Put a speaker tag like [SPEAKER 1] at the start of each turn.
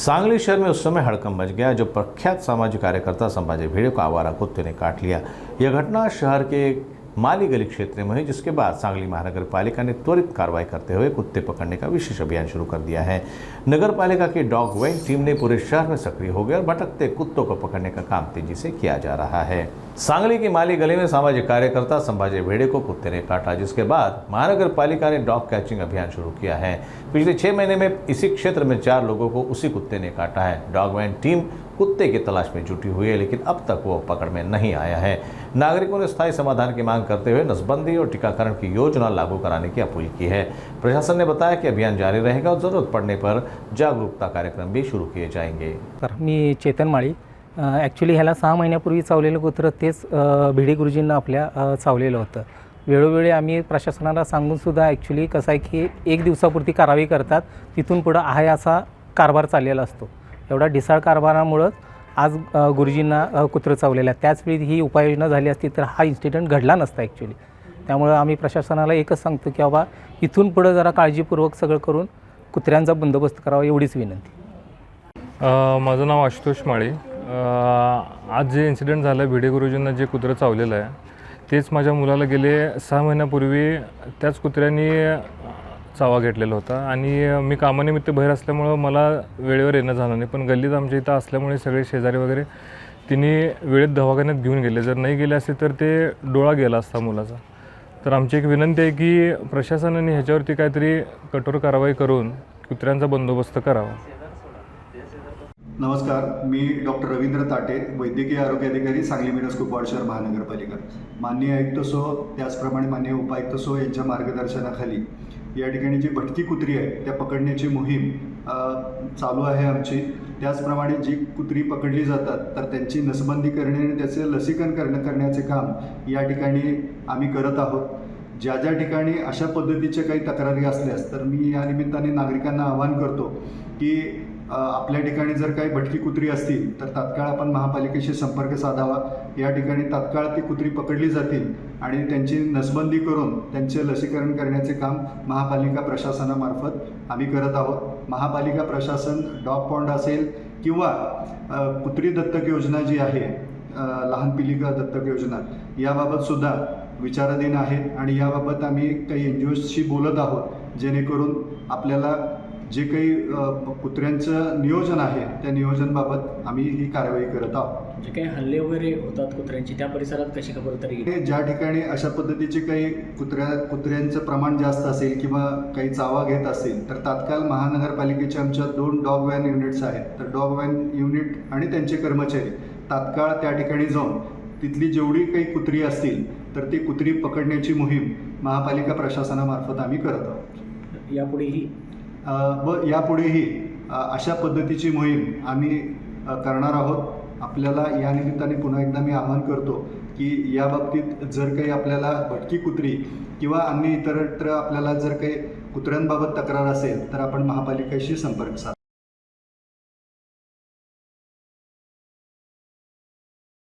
[SPEAKER 1] सांगली शहर में उस समय हड़कंप मच गया जब प्रख्यात सामाजिक कार्यकर्ता संभाजी भिड़े को आवारा कुत्ते ने काट लिया। यह घटना शहर के माली गली क्षेत्र में हुई, जिसके बाद सांगली महानगर पालिका ने त्वरित कार्रवाई करते हुए कुत्ते पकड़ने का विशेष अभियान शुरू कर दिया है। नगर पालिका की डॉग वैन टीम ने पूरे शहर में सक्रिय हो गई और भटकते कुत्तों को पकड़ने का काम तेजी से किया जा रहा है। सांगली की माली गली में सामाजिक कार्यकर्ता संभाजी भिड़े को कुत्ते ने काटा, जिसके बाद महानगर पालिका ने डॉग कैचिंग अभियान शुरू किया है। पिछले 6 महीने में इसी क्षेत्र में 4 लोगों को उसी कुत्ते ने काटा है। डॉग वैन टीम कुत्ते की तलाश में जुटी हुई है, लेकिन अब तक वो पकड़ में नहीं आया है। नागरिकों ने स्थायी समाधान की मांग करते हुए नसबंदी और टीकाकरण की योजना लागू कराने की अपील की है। प्रशासन ने बताया कि अभियान जारी रहेगा और जरूरत पड़ने पर जागरूकता कार्यक्रम भी शुरू किए जाएंगे।
[SPEAKER 2] मी चेतन माळी ॲक्च्युली ह्याला 6 महिन्यापूर्वी चावलेलं कुत्रं तेच भिडे गुरुजींना आपल्या चावलेलं होतं। वेळोवेळी आम्ही प्रशासनाला सांगूनसुद्धा ॲक्च्युली कसं आहे की 1 दिवसापुरती कारवाई करतात, तिथून पुढं आहे असा कारभार चाललेला असतो। एवढा ढिसाळ कारभारामुळं आज गुरुजींना कुत्रं चावलेलं आहे। त्याचवेळी ही उपाययोजना झाली असती तर हा इन्सिडेंट घडला नसता ॲक्च्युली। त्यामुळे आम्ही प्रशासनाला एकच सांगतो की बाबा इथून पुढं जरा काळजीपूर्वक सगळं करून कुत्र्यांचा बंदोबस्त करावा, एवढीच विनंती।
[SPEAKER 3] माझं नाव आशुतोष माळी। आज जे इन्सिडेंट झालं, भिडे गुरुजींना जे कुत्रं चावलेलं आहे तेच माझ्या मुलाला गेले 6 महिन्यापूर्वी त्याच कुत्र्यांनी चावा घेतलेला होता आणि मी कामानिमित्त बाहेर असल्यामुळं मला वेळेवर येणं झालं नाही। पण गल्लीत आमच्या इथं असल्यामुळे सगळे शेजारी वगैरे तिने वेळेत दवाखान्यात घेऊन गेले। जर नाही गेले असते तर ते डोळा गेला असता मुलाचा। तर आमची एक विनंती आहे की प्रशासनाने ह्याच्यावरती काहीतरी कठोर कारवाई करून कुत्र्यांचा बंदोबस्त करावा।
[SPEAKER 4] नमस्कार, मी डॉक्टर रवींद्र ताटे, वैद्यकीय आरोग्य अधिकारी, सांगली मिरज कुपवाड शहर महानगरपालिका। माननीय आयुक्त सो त्याचप्रमाणे माननीय उपायुक्त सो यांच्या मार्गदर्शनाखाली या ठिकाणी जी भटकी कुत्री आहे त्या पकडण्याची मोहीम चालू आहे आमची। त्याचप्रमाणे जी कुत्री पकडली जातात तर त्यांची नसबंदी करणे आणि त्याचे लसीकरण करण्याचे काम या ठिकाणी आम्ही करत आहोत। ज्या ज्या ठिकाणी अशा पद्धतीचे काही तक्रारी असल्यास तर मी या निमित्ताने नागरिकांना आवाहन करतो की आपल्या ठिकाणी जर काही भटकी कुत्री असतील तर तात्काळ आपण महापालिकेशी संपर्क साधावा। या ठिकाणी तात्काळ ती कुत्री पकडली जातील आणि त्यांची नसबंदी करून त्यांचे लसीकरण करण्याचे काम महापालिका प्रशासनामार्फत आम्ही करत आहोत। महापालिका प्रशासन डॉग पॉन्ड असेल किंवा कुत्री दत्तक योजना जी आहे, लहान पिलिका दत्तक योजना, याबाबतसुद्धा विचाराधीन आहे आणि याबाबत आम्ही काही NGOशी बोलत आहोत, जेणेकरून आपल्याला जे काही कुत्र्यांचं नियोजन आहे त्या नियोजनबाबत आम्ही ही कारवाई करत आहोत।
[SPEAKER 5] जे काही हल्ले वगैरे होतात कुत्र्यांची त्या परिसरात कशी खबरदारी घेते?
[SPEAKER 4] ज्या ठिकाणी अशा पद्धतीचे काही कुत्र्यांचं प्रमाण जास्त असेल किंवा काही चावा घेत असेल तर तात्काळ महानगरपालिकेच्या आमच्या 2 डॉग वॅन युनिट्स आहेत, तर डॉग वॅन युनिट आणि त्यांचे कर्मचारी तात्काळ त्या ठिकाणी जाऊन तिथली जेवढी काही कुत्री असतील तर ती कुत्री पकडण्याची मोहीम महापालिका प्रशासनामार्फत आम्ही करत आहोत। यापुढेही अशा पद्धतीची मोहीम आम्ही करणार आहोत। आपल्याला या निमित्ताने पुन्हा एकदा मी आवाहन करतो की या बाबतीत जर काही आपल्याला भटकी कुत्री किंवा अन्य इतरत्र आपल्याला जर काही कुत्र्यांबाबत तक्रार असेल तर आपण महापालिकेशी संपर्क साधा।